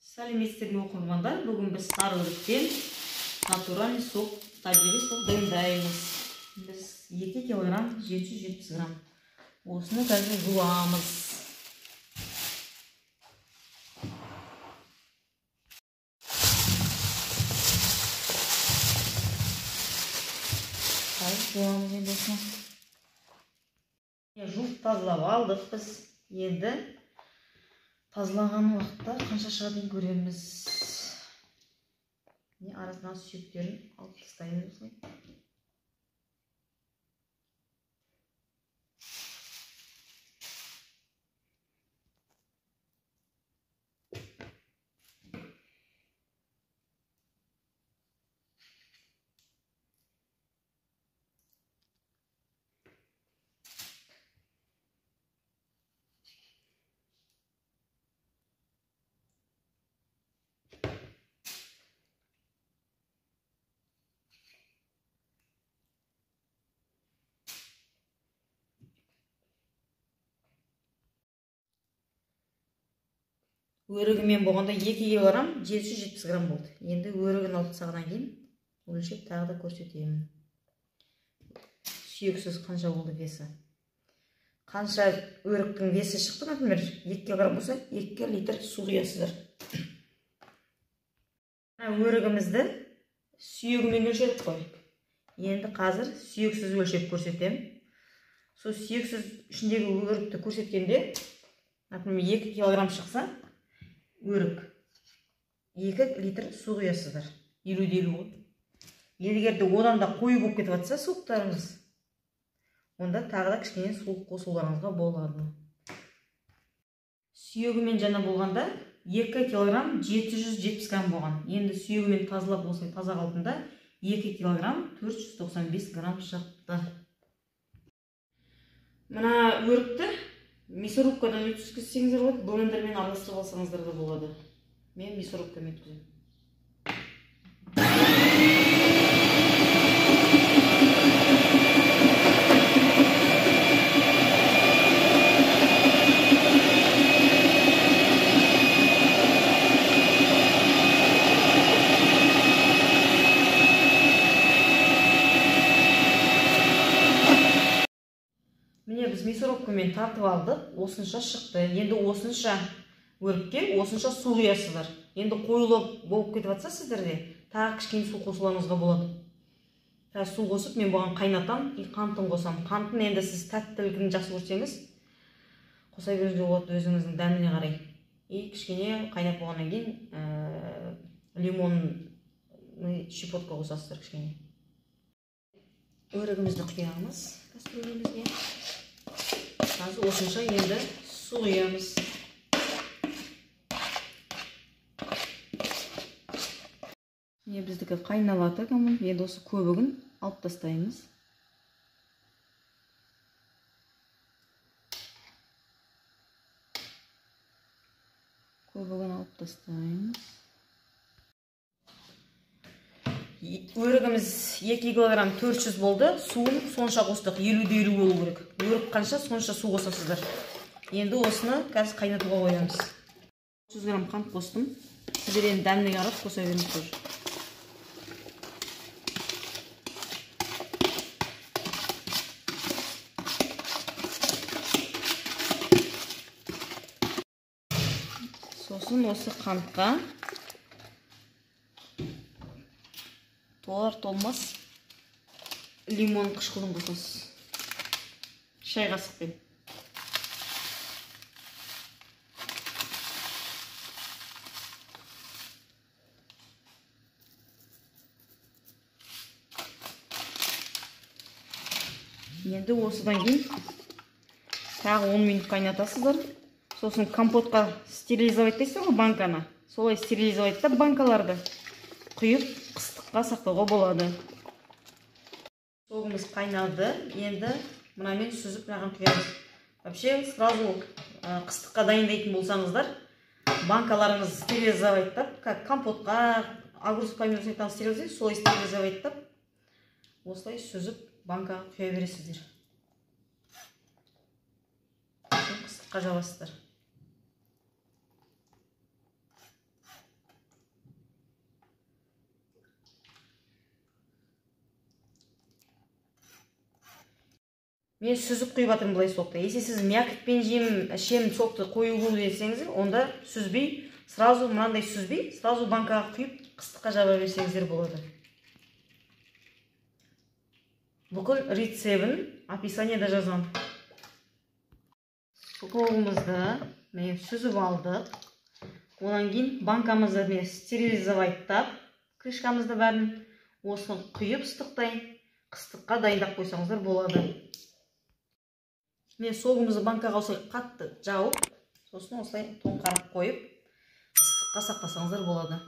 Сәлеметсіздер ме оқырмандар? Бүгін біз сары өріктен натуральный сок, табиғи сок дайындаймыз. Біз 2 килограмм 770 грамм. Осыны қазір жуамыз. Қазір жуамыз енді осыны. Жуып тазалап алдық біз. Енді тазалаған уақытта қанша шығатынын көреміз. Арасынан сүйектерін алып тастаймыз. Өрігімен болғанда 2 килограмм 770 грамм болды. Енді өрігін алып тастағаннан кейін өлшеп тағы да көрсетемін. Сүйексіз қанша болды весі. Қанша өріктің весі шықты, например, 2 килограмм болса, 2 литр су құясыздар. Өрігімізді сүйегімен өлшедік қой. Енді қазір сүйексіз өлшеп көрсетемін. Сол сүйексіз ішіндегі өрікті көрсеткенде, например, 2 килограмм шықса, өрік 2 литр су құясыздар. 50-50 ғой. Егерде одан да қою болып кетіп жатса суықтарыңыз, онда тағы да кішкене су қосуларыңызға болады. Сүйегімен жаңа болғанда 2 килограмм 770 грамм болған. Енді сүйегімен тазалап осылай таза қалпында 2 килограмм 495 грамм шықты. Мына өрікті мясорубкадан өткізсеңіздер болады, блендермен араластырып алсаңыздар да болады. Мен мясорубкамен өткіземін. Біз мясорубкамен тартып алдық, осынша шықты. Енді осынша өрікке осынша су құясыздар. Енді қоюлы болып кетіп жатса сіздерде, тағы кішкене су қосуларыңызға болады. Су қосып, мен бұған қайнатам, қантын қосам. Қантын енді сіз тәттілігін жақсы көрсеңіз, қоса беруге болады өзіңіздің дәміне қарай. Кішкене қайнап болғаннан кейін лимон щепотка қосасыздар кішкене. Өрігімізді құямыз кастрөлімізге. Қазір осынша енді су құямыз. Біздікі қайналады, енді осы көбігін алып тастаймыз. Көбігін алып тастаймыз. Өрігіміз 2 килограмм 400 болды. Суын сонша қостық, 50-50 болу керек. Өрік қанша, сонша су қосасыздар. Енді осыны қазір қайнатуға қоямыз. 300 грамм қант қостым. Сіздер енді дәміне қарап қоса беріңіздер. Сосын осы қантқа толар-толмас лимон қышқылын қосасыз. Шай қасықпен. Енді осыдан кейін тағы 10 минут қайнатасыздар. Сосын компотқа стерилизовать дейсіз ғой банканы. Солай стерилизовать етіп банкаларды құйып қыстыққа сақтауға болады. Согымыз қайнады. Енді мұнамен сүзіп мынаған құямыз. Вообще сразу қыстыққа дайындайтын болсаңыздар, банкаларыңыз стерилизовать етіп, компотқа, огурец помидор стерилизовать, солай стерилизовать етіп, осылай сүзіп банкаға құя бересіздер. Қыстыққа жабасыздар. Мен сүзіп құйып жатырмын былай сокты. Если сіз мякотпен ішемін сокты қою болу десеңіздер, онда сүзбей, сразу мынандай сүзбей, сразу банкаға құйып, қыстыққа жаба берсеңіздер болады. Бүкіл рецебін описаниеда жазамын. Сокымызды мен сүзіп алдық. Одан кейін банкамызды мен стерилизовайттап, крышкамызды бәрін осыны құйып қыстыққа дайындап қойсаңыздар болады. Мен согымызды банкаға осылай қатты жауып, сосын осылай тоңқарып қойып, қыстыққа сақтасаңыздар болады.